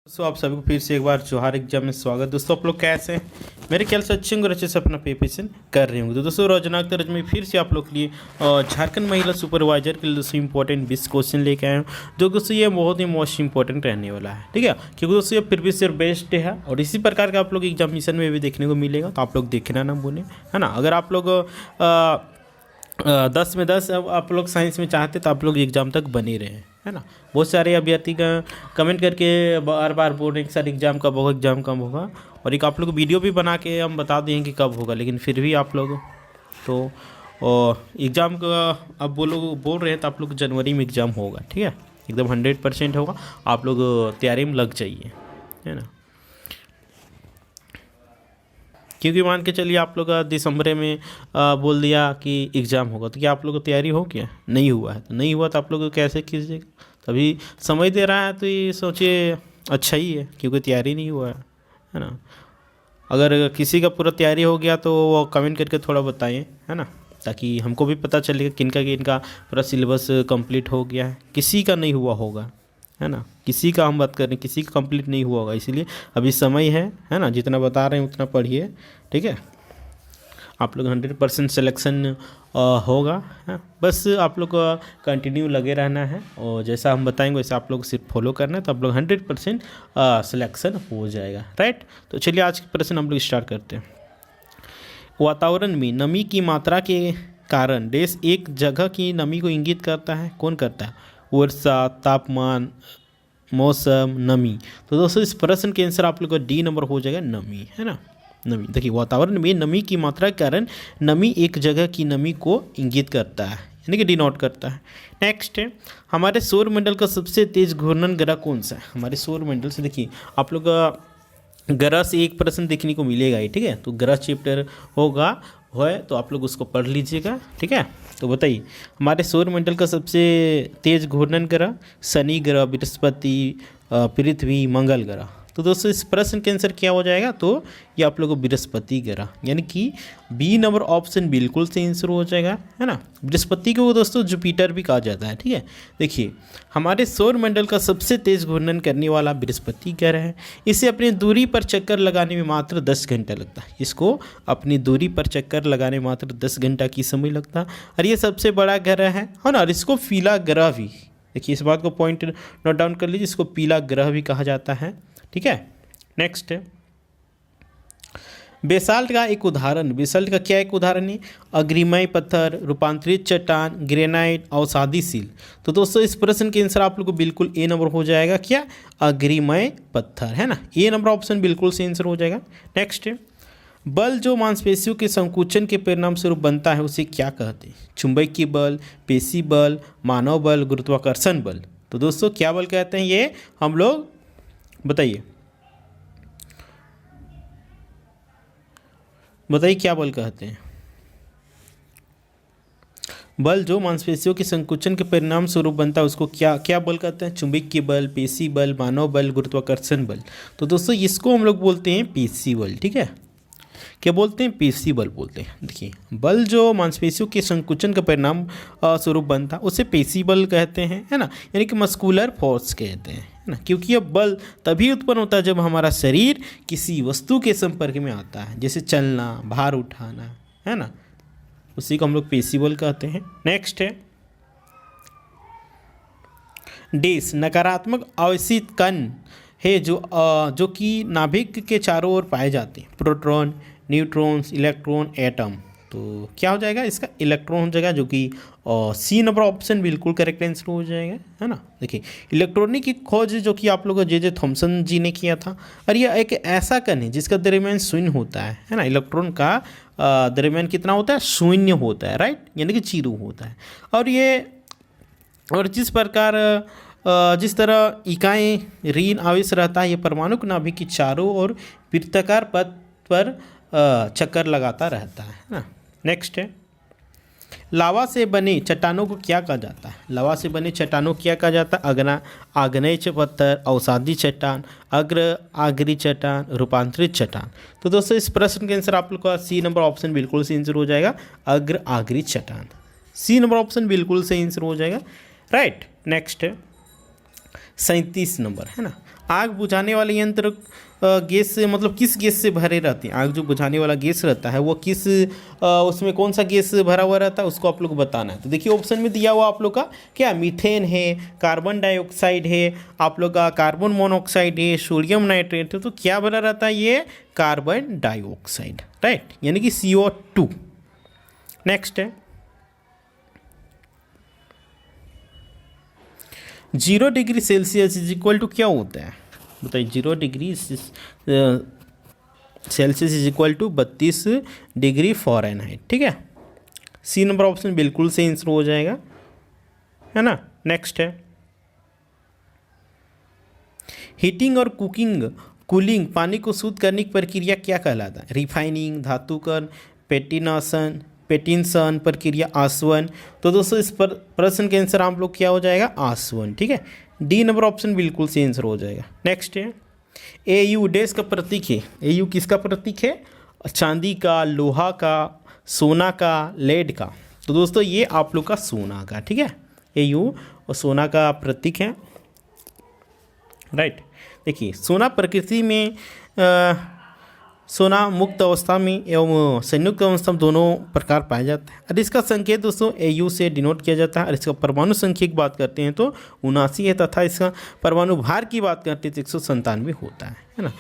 दोस्तों आप सभी को फिर से एक बार जोहार एग्जाम में स्वागत। दोस्तों आप लोग कैसे हैं? मेरे ख्याल से अच्छे होंगे, अच्छे से अपना प्रिपरेशन कर रहे होंगे। तो दोस्तों रोजाना की तरह मैं फिर से आप लोग के लिए झारखंड महिला सुपरवाइजर के लिए दोस्तों इंपॉर्टेंट 20 क्वेश्चन लेके आया हूँ, जो दोस्तों ये बहुत ही मोस्ट इंपॉर्टेंट रहने वाला है। ठीक है, क्योंकि दोस्तों ये प्रीवियस ईयर बेस्ड है और इसी प्रकार का आप लोग एग्जामिनेशन में भी देखने को मिलेगा, तो आप लोग देखना ना भूलें, है ना। अगर आप लोग 10 में 10 आप लोग साइंस में चाहते तो आप लोग एग्ज़ाम तक बने रहे, है ना। बहुत सारे अभ्यर्थी का कमेंट करके बार बार बोल रहे हैं कि सर एग्ज़ाम कब होगा, एग्ज़ाम कब होगा, और एक आप लोग वीडियो भी बना के हम बता दें कि कब होगा, लेकिन फिर भी आप लोग तो एग्ज़ाम का अब बोल रहे हैं तो आप लोग जनवरी में एग्ज़ाम होगा। ठीक है, एकदम 100% होगा, आप लोग तैयारी में लग जाइए, है ना। क्योंकि मान के चलिए आप लोग दिसंबर में बोल दिया कि एग्ज़ाम होगा, तो क्या आप लोग को तैयारी हो क्या? नहीं हुआ है, तो नहीं हुआ तो आप लोग कैसे कीजिएगा? तभी समय दे रहा है तो ये सोचिए अच्छा ही है, क्योंकि तैयारी नहीं हुआ है ना। अगर किसी का पूरा तैयारी हो गया तो वो कमेंट करके थोड़ा बताइए, है ना, ताकि हमको भी पता चलेगा किनका पूरा सिलेबस कंप्लीट हो गया है। किसी का नहीं हुआ होगा, है ना, किसी का हम बात कर रहे हैं, किसी का कंप्लीट नहीं हुआ होगा, इसीलिए अभी समय है ना। जितना बता रहे हैं उतना पढ़िए, ठीक है। आप लोग 100% सिलेक्शन होगा, है। बस आप लोग को कंटिन्यू लगे रहना है और जैसा हम बताएंगे वैसे आप लोग सिर्फ फॉलो करना है, तो आप लोग 100% सिलेक्शन हो जाएगा, राइट। तो चलिए आज के प्रश्न हम लोग स्टार्ट करते हैं। वातावरण में नमी की मात्रा के कारण देश एक जगह की नमी को इंगित करता है, कौन करता है? वर्षा, तापमान, मौसम, नमी। तो दोस्तों इस प्रश्न के आंसर आप लोग का डी नंबर हो जाएगा, नमी, है ना। नमी, देखिए वातावरण में नमी की मात्रा के कारण नमी एक जगह की नमी को इंगित करता है, यानी कि डिनोट करता है। नेक्स्ट है, हमारे सौरमंडल का सबसे तेज घूर्णन ग्रह कौन सा है? हमारे सौरमंडल से देखिए आप लोग ग्रह से एक प्रश्न देखने को मिलेगा ही, ठीक है। तो ग्रह चैप्टर होगा तो आप लोग उसको पढ़ लीजिएगा, ठीक है। तो बताइए हमारे सौरमंडल का सबसे तेज घूर्णन ग्रह शनि ग्रह, बृहस्पति, पृथ्वी, मंगल ग्रह। तो दोस्तों इस प्रश्न के आंसर क्या हो जाएगा? तो ये आप लोगों को बृहस्पति ग्रह, यानी कि बी नंबर ऑप्शन बिल्कुल सही आंसर हो जाएगा, है ना। बृहस्पति को दोस्तों जुपिटर भी कहा जाता है, ठीक है। देखिए हमारे सौरमंडल का सबसे तेज घूर्णन करने वाला बृहस्पति ग्रह है। इसे अपनी दूरी पर चक्कर लगाने में मात्र 10 घंटा लगता है। इसको अपनी दूरी पर चक्कर लगाने में मात्र 10 घंटा की समय लगता है, और ये सबसे बड़ा ग्रह है ना। और इसको पीला ग्रह भी, देखिए इस बात को पॉइंट नोट डाउन कर लीजिए, इसको पीला ग्रह भी कहा जाता है, ठीक है। नेक्स्ट है बेसाल्ट का एक उदाहरण। बेसाल्ट का क्या एक उदाहरण है? अग्निमय पत्थर, रूपांतरित चट्टान, ग्रेनाइट, अवसादी सील। तो दोस्तों इस प्रश्न के आंसर आप लोग को बिल्कुल ए नंबर हो जाएगा, क्या? अग्निमय पत्थर, है ना। ए नंबर ऑप्शन बिल्कुल सही आंसर हो जाएगा। नेक्स्ट है बल जो मांसपेशियों के संकुचन के परिणाम स्वरूप बनता है उसे क्या कहते हैं? चुंबकीय बल, पेशी बल, मानव बल, गुरुत्वाकर्षण बल। तो दोस्तों क्या बल कहते हैं ये हम लोग बताइए क्या बल कहते हैं? बल जो मांसपेशियों के संकुचन के परिणाम स्वरूप बनता है उसको क्या बल कहते हैं? चुंबकीय बल, पेशी बल, मानव बल, गुरुत्वाकर्षण बल। तो दोस्तों इसको हम लोग बोलते हैं पेशी बल, ठीक है। क्या बोलते हैं? पेशी बल बोलते हैं। देखिए बल जो मांसपेशियों के संकुचन का परिणाम स्वरूप बनता है उसे पेशी बल कहते हैं, है ना, यानी कि मस्कुलर फोर्स कहते हैं, है ना। क्योंकि यह बल तभी उत्पन्न होता है जब हमारा शरीर किसी वस्तु के संपर्क में आता है, जैसे चलना, भार उठाना, है ना, उसी को हम लोग पेशी बल कहते हैं। नेक्स्ट है डेस नकारात्मक आवेशित कण है जो कि नाभिक के चारों ओर पाए जाते हैं। Proton, neutrons, electron, atom. तो क्या हो जाएगा इसका? इलेक्ट्रॉन हो जाएगा, जो कि सी नंबर ऑप्शन बिल्कुल करेक्ट आंसर हो जाएगा, है ना। देखिए इलेक्ट्रॉनिक की खोज जो कि आप लोगों जे थॉमसन जी ने किया था, और यह एक ऐसा कण है जिसका द्रव्यमान शून्य होता है ना। इलेक्ट्रॉन का द्रव्यमान कितना होता है? शून्य होता है, राइट, यानी कि 0 होता है। और जिस तरह इकाई ऋण आवेश रहता है, ये परमाणु नाभिक की चारों ओर वृत्ताकार पथ पर चक्कर लगाता रहता है ना। नेक्स्ट है लावा से बने चट्टानों को क्या कहा जाता है? लावा से बने चट्टानों को क्या कहा जाता है? आग्नेय पत्थर, अवसादी चट्टान, आगरी चट्टान, रूपांतरित चट्टान। तो दोस्तों इस प्रश्न के आंसर आप लोग का सी नंबर ऑप्शन बिल्कुल सही आंसर हो जाएगा, आगरी चट्टान। सी नंबर ऑप्शन बिल्कुल सही आंसर हो जाएगा, राइट। नेक्स्ट है 37 नंबर है ना। आग बुझाने वाले यंत्र गैस से मतलब किस गैस से भरे रहते हैं। आग जो बुझाने वाला गैस रहता है वो किस उसमें कौन सा गैस भरा हुआ रहता है उसको आप लोग को बताना है। तो देखिए ऑप्शन में दिया हुआ आप लोग का क्या, मीथेन है, कार्बन डाइऑक्साइड है, आप लोग का कार्बन मोनोऑक्साइड है, सोडियम नाइट्रेट है। तो क्या भरा रहता है ये, कार्बन डाइऑक्साइड, राइट, यानी कि CO2। नेक्स्ट है 0 degree Celsius is equal to क्या होता है, बताइए। 0 degree Celsius is equal to 32 degree Fahrenheit, ठीक है। सी नंबर ऑप्शन बिल्कुल से आंसर हो जाएगा, है ना। नेक्स्ट है हीटिंग और कूलिंग पानी को शुद्ध करने की प्रक्रिया क्या कहलाता है। रिफाइनिंग, धातुकरण, पेटिनसन प्रक्रिया, आसवन। तो दोस्तों इस पर प्रश्न के आंसर आप लोग क्या हो जाएगा, आसवन, ठीक है। डी नंबर ऑप्शन बिल्कुल से आंसर हो जाएगा। नेक्स्ट है AU देश का प्रतीक है। AU किसका प्रतीक है, चांदी का, लोहा का, सोना का, लेड का। तो दोस्तों ये आप लोग का सोना का, ठीक है। AU और सोना का प्रतीक है, राइट। देखिए सोना प्रकृति में सोना मुक्त अवस्था में एवं संयुक्त अवस्था में दोनों प्रकार पाया जाता है। और इसका संकेत दोस्तों AU से डिनोट किया जाता है। और इसका परमाणु संख्या की बात करते हैं तो 79 है, तथा इसका परमाणु भार की बात करते हैं तो 197 होता है ना।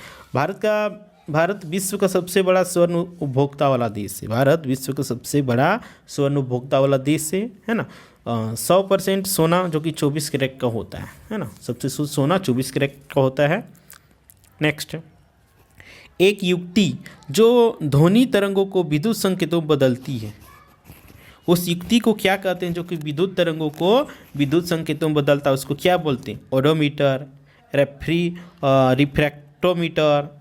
भारत विश्व का सबसे बड़ा स्वर्ण उपभोक्ता वाला देश है। भारत विश्व का सबसे बड़ा स्वर्ण उपभोक्ता वाला देश है ना। 100% सोना जो कि 24 कैरेट का होता है ना। सबसे शुद्ध सोना 24 कैरेट का होता है। नेक्स्ट एक युक्ति जो ध्वनि तरंगों को विद्युत संकेतों में बदलती है, उस युक्ति को क्या कहते हैं जो कि विद्युत तरंगों को विद्युत संकेतों में बदलता है, उसको क्या बोलते हैं। Odometer, refractometer,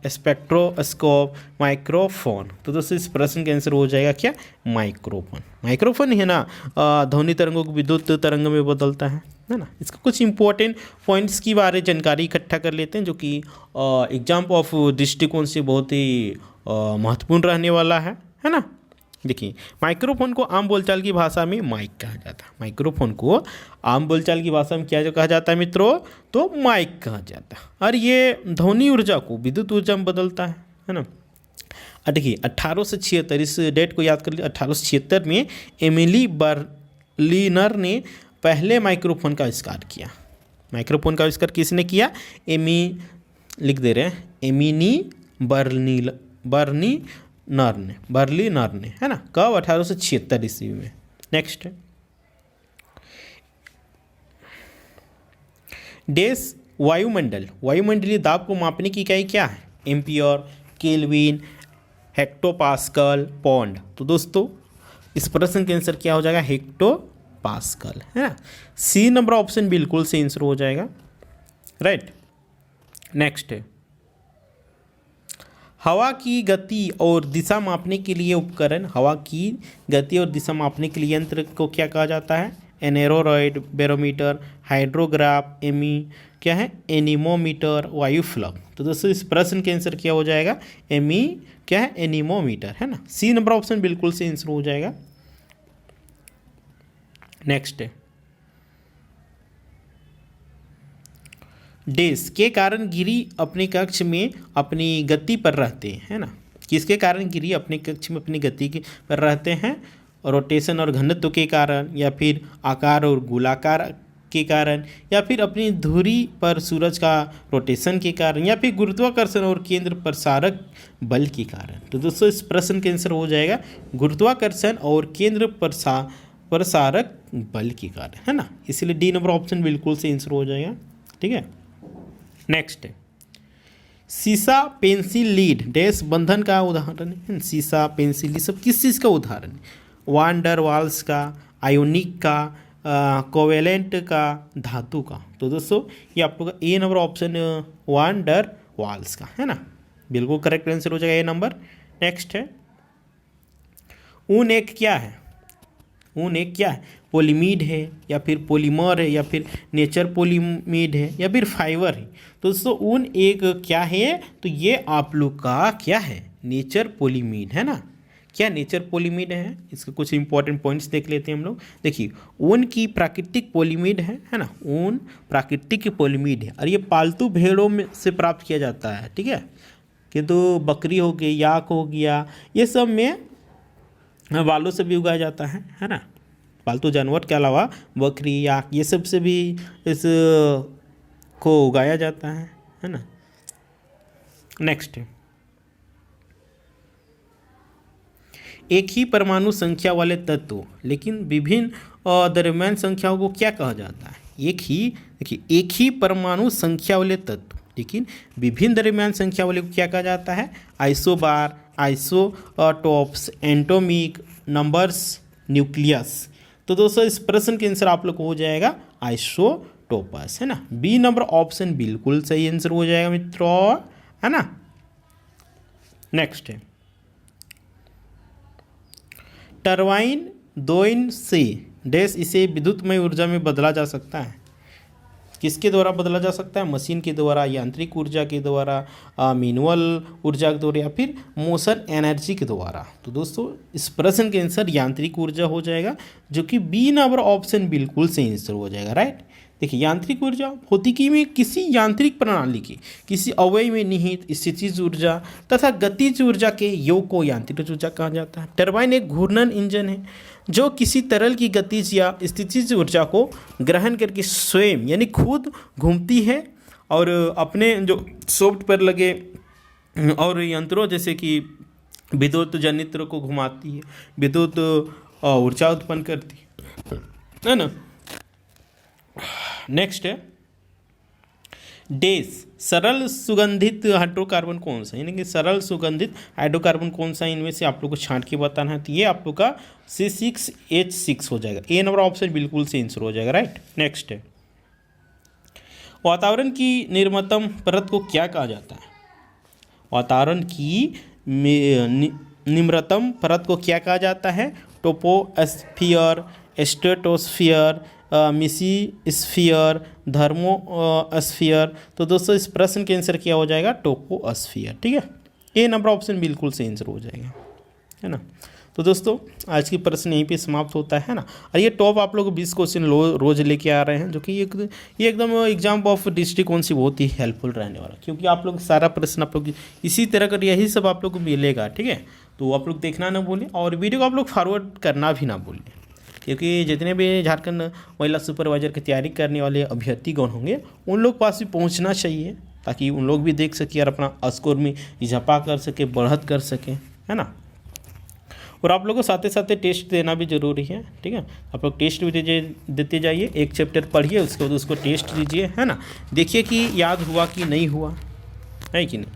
spectroscope, microphone. तो दोस्तों इस प्रश्न का आंसर हो जाएगा क्या, माइक्रोफोन। माइक्रोफोन है ना ध्वनि तरंगों को विद्युत तरंग में बदलता है ना। इसका कुछ इंपॉर्टेंट पॉइंट्स की बारे जानकारी इकट्ठा कर लेते हैं जो कि एग्जाम ऑफ दृष्टिकोण से बहुत ही महत्वपूर्ण रहने वाला है ना। देखिए माइक्रोफोन को आम बोलचाल की भाषा में माइक कहा जाता है। माइक्रोफोन को आम बोलचाल की भाषा में क्या जो कहा जाता है मित्रों, तो माइक कहा जाता है। और ये ध्वनि ऊर्जा को विद्युत ऊर्जा में बदलता है ना। देखिए 1876, इस डेट को याद कर लीजिए। 1876 में एमिली बर्लिनर ने पहले माइक्रोफोन का आविष्कार किया। माइक्रोफोन का आविष्कार किसने किया, एमिनी बर्लिनर ने है ना। कब, 1876 ईस्वी में। नेक्स्ट है देश वायुमंडलीय दाब को मापने की इकाई क्या है। Ampere, kelvin, hectopascal, pound. तो दोस्तों इस प्रश्न के आंसर क्या हो जाएगा, हेक्टोपास्कल, है ना। सी नंबर ऑप्शन बिल्कुल से आंसर हो जाएगा, राइट। नेक्स्ट है हवा की गति और दिशा मापने के लिए उपकरण। हवा की गति और दिशा मापने के लिए यंत्र को क्या कहा जाता है, एनेरोरॉइड, बैरोमीटर, हाइड्रोग्राफ, एनीमोमीटर, वायुफ्लग। तो दोस्तों इस प्रश्न के आंसर क्या हो जाएगा, एनीमोमीटर, है ना। सी नंबर ऑप्शन बिल्कुल से आंसर हो जाएगा। नेक्स्ट है डेस के कारण गिरी अपने कक्ष में अपनी गति पर रहते हैं, है ना। किसके कारण गिरी अपने कक्ष में अपनी गति पर रहते हैं, रोटेशन और घनत्व के कारण, या फिर आकार और गोलाकार के कारण, या फिर अपनी धुरी पर सूरज का रोटेशन के कारण, या फिर गुरुत्वाकर्षण और केंद्र प्रसारक बल के कारण। तो दोस्तों इस प्रश्न का आंसर हो जाएगा गुरुत्वाकर्षण और केंद्र प्रसारक बल के कारण, है ना। इसलिए डी नंबर ऑप्शन बिल्कुल से आंसर हो जाएगा, ठीक है। नेक्स्ट है सीसा, पेंसिल, लीड डैश बंधन का उदाहरण है। सीसा, पेंसिल, ये सब किस चीज़ का उदाहरण है, वान डर वाल्स का, आयोनिक का, कोवेलेंट का, धातु का। तो दोस्तों ये आप लोग का ए नंबर ऑप्शन वान डर वाल्स का, है ना, बिल्कुल करेक्ट आंसर हो जाएगा ए नंबर। नेक्स्ट है ऊन एक क्या है, ऊन एक क्या है, पॉलीमीड है, या फिर पॉलीमर है, या फिर नेचर पॉलीमीड है, या फिर फाइबर है। तो दोस्तों ऊन एक क्या है, तो ये आप लोग का क्या है, नेचर पॉलीमीड, है ना। क्या नेचर पॉलीमिड है? इसके कुछ इंपॉर्टेंट पॉइंट्स देख लेते हैं हम लोग। देखिए, ऊन की प्राकृतिक पॉलीमिड है ना, ऊन प्राकृतिक पॉलीमिड है और ये पालतू भेड़ों में से प्राप्त किया जाता है, ठीक है। किंतु बकरी हो गई, याक हो गया, ये सब में बालों से भी उगाया जाता है ना। पालतू जानवर के अलावा बकरी, याक, ये सब से भी इस को उगाया जाता है ना। नेक्स्ट, एक ही परमाणु संख्या वाले तत्व लेकिन विभिन्न द्रव्यमान संख्याओं को क्या कहा जाता है? एक ही परमाणु संख्या वाले तत्व लेकिन विभिन्न द्रव्यमान संख्या वाले को क्या कहा जाता है? Isobar, isotopes, atomic numbers, nucleus. तो दोस्तों इस प्रश्न के आंसर आप लोग को हो जाएगा आइसोटोपस, है ना। बी नंबर ऑप्शन बिल्कुल सही आंसर हो जाएगा मित्रों, है ना। नेक्स्ट है, टरबाइन दोइन से डैश इसे विद्युतमय ऊर्जा में बदला जा सकता है। किसके द्वारा बदला जा सकता है? मशीन के द्वारा, यांत्रिक ऊर्जा के द्वारा, मैनुअल ऊर्जा के द्वारा, या फिर मोशन एनर्जी के द्वारा। तो दोस्तों इस प्रश्न के आंसर यांत्रिक ऊर्जा हो जाएगा, जो कि बी नंबर ऑप्शन बिल्कुल सही आंसर हो जाएगा, राइट। देखिए, यांत्रिक ऊर्जा भौतिकी में किसी यांत्रिक प्रणाली की किसी अवयव में निहित स्थितिज ऊर्जा तथा गतिज ऊर्जा के योग को यांत्रिक ऊर्जा कहा जाता है। टरबाइन एक घूर्णन इंजन है जो किसी तरल की गतिज या स्थितिज ऊर्जा को ग्रहण करके स्वयं यानी खुद घूमती है और अपने जो सॉफ्ट पर लगे और यंत्रों जैसे कि विद्युत जनित्र को घुमाती है, विद्युत ऊर्जा उत्पन्न करती है ना। नेक्स्ट है, डेस सरल सुगंधित हाइड्रोकार्बन कौन सा, यानी कि सरल सुगंधित हाइड्रोकार्बन कौन सा, इनमें से आप लोग को छांट के बताना है। तो ये आप लोग का C6H6 हो जाएगा। ए नंबर ऑप्शन बिल्कुल से आंसर हो जाएगा, राइट। नेक्स्ट है, वातावरण की निम्नतम परत को क्या कहा जाता है? वातावरण की निम्नतम परत को क्या कहा जाता है? टोपोस्फियर, स्ट्रेटोस्फियर, मिसीस्फियर, थर्मोस्फियर। तो दोस्तों इस प्रश्न के आंसर क्या हो जाएगा? टोपोस्फियर, ठीक है। ए नंबर ऑप्शन बिल्कुल सही आंसर हो जाएगा, है ना। तो दोस्तों आज की प्रश्न यहीं पे समाप्त होता है ना। और ये टॉप आप लोग 20 क्वेश्चन रोज लेके आ रहे हैं, जो कि ये एकदम एग्जाम ऑफ दृष्टिकोण से बहुत ही हेल्पफुल रहने वाला, क्योंकि आप लोग सारा प्रश्न आप लोग इसी तरह का यही सब आप लोग को मिलेगा, ठीक है। तो आप लोग देखना ना भूलें और वीडियो को आप लोग फॉरवर्ड करना भी ना भूलें, क्योंकि जितने भी झारखंड महिला सुपरवाइजर की तैयारी करने वाले अभ्यर्थीगण होंगे उन लोग पास भी पहुंचना चाहिए, ताकि उन लोग भी देख सके और अपना स्कोर में इजाफा कर सके, बढ़त कर सके, है ना। और आप लोगों को साथ साथ टेस्ट देना भी ज़रूरी है, ठीक है। आप लोग टेस्ट भी देते जाइए, एक चैप्टर पढ़िए, उसके बाद उसको टेस्ट दीजिए, है ना। देखिए कि याद हुआ कि नहीं हुआ, है कि नहीं।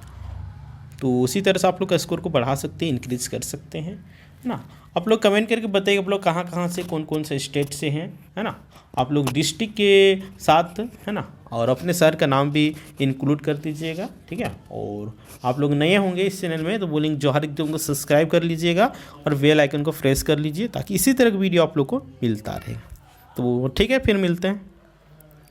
तो उसी तरह से आप लोग का स्कोर को बढ़ा सकते हैं, इंक्रीज कर सकते हैं, है ना। आप लोग कमेंट करके बताइए आप लोग कहाँ कहाँ से, कौन कौन से स्टेट से हैं, है ना। आप लोग डिस्ट्रिक्ट के साथ, है ना, और अपने शहर का नाम भी इंक्लूड कर दीजिएगा, ठीक है। और आप लोग नए होंगे इस चैनल में तो बोलेंगे जोहार एकदम को सब्सक्राइब कर लीजिएगा और बेल आइकन को प्रेस कर लीजिए, ताकि इसी तरह की वीडियो आप लोग को मिलता रहे। तो ठीक है, फिर मिलते हैं।